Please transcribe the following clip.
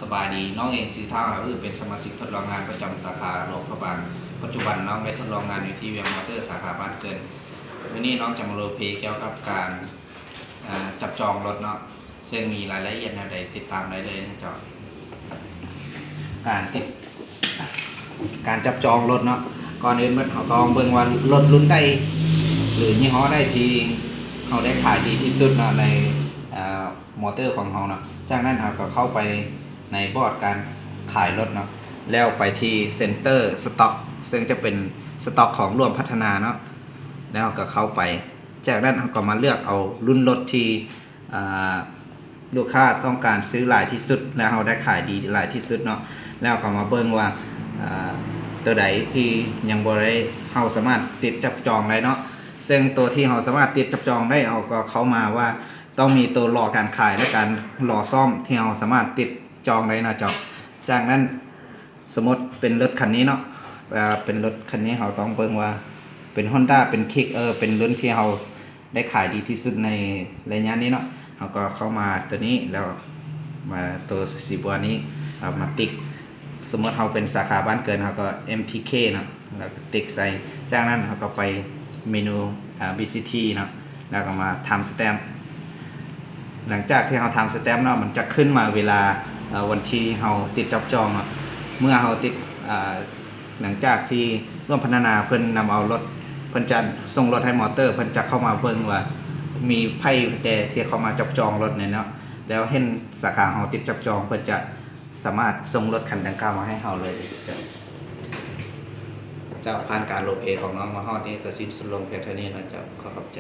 สบายดีน้องเองสีเท่าคือเป็นสมาชิกทดลองงานประจำสาขาโรงพยาบาลปัจจุบันน้องได้ทดลองงานอยู่ที่เวียงมอเตอร์สาขาบ้านเกินวันนี้น้องจะมาโรลเพลย์เกี่ยวกับการจับจองรถเนาะซึ่งมีรายละเอียดอะไรติดตามได้เลยนะจ๊ะการจับจองรถเนาะก่อนอื่นเมื่อเขาต้องเบิ่งว่ารถรุ่นใดหรือยี่ห้อใดที่เขาได้ขายดีที่สุดเนาะในมอเตอร์ของเขาเนาะจากนั้นเราก็เข้าไปในบอร์ดการขายรถเนาะแล้วไปที่เซ็นเตอร์สต็อกซึ่งจะเป็นสต็อกของร่วมพัฒนาเนาะแล้วก็เข้าไปจากนั้นเราก็มาเลือกเอารุ่นรถที่ลูกค้าต้องการซื้อหลายที่สุดแล้วเราได้ขายดีหลายที่สุดเนาะแล้วก็มาเบิ่งว่าตัวใดที่ยังบ่ได้เราสามารถติดจับจองได้เนาะซึ่งตัวที่เราสามารถติดจับจองได้เอาก็เข้ามาว่าต้องมีตัวรอการขายและการรอซ่อมที่เราสามารถติดจองได้นะจ๊ะจากนั้นสมมติเป็นรถคันนี้เนาะเป็นรถคันนี้เราต้องเบิ่งว่าเป็น Honda เป็น Kick เป็นรุ่นที่เราได้ขายดีที่สุดในระยะนี้เนาะเราก็เข้ามาตัวนี้แล้วมาตัวสีบัวนี้เอามาติ๊กสมมติเราเป็นสาขาบ้านเกินเราก็ MTK เนาะแล้วก็ติ๊กใส่จากนั้นเราก็ไปเมนู BCT เนาะแล้วก็มาทำสแตมป์หลังจากที่เราทำสแตมป์เนาะมันจะขึ้นมาเวลาวันที่เราติดจับจองเนาะเมื่อเราติดหลังจากที่ร่วมพัฒนาเพิ่นนำเอารถเพิ่นจะส่งรถให้มอเตอร์เพิ่นจะเข้ามาเบิ่งว่ามีไพ่แต่ที่เข้ามาจับจองรถเนี่ยเนาะแล้วเห็นสาขาเราติดจับจองเพิ่นจะสามารถส่งรถคันดังกล่าวมาให้เราเลยเจ้าผ่านการโรลเพลย์ของน้องมาฮอดนี่ก็สิ้นสุดลงเพียงเท่านี้นะเจ้าขอบใจ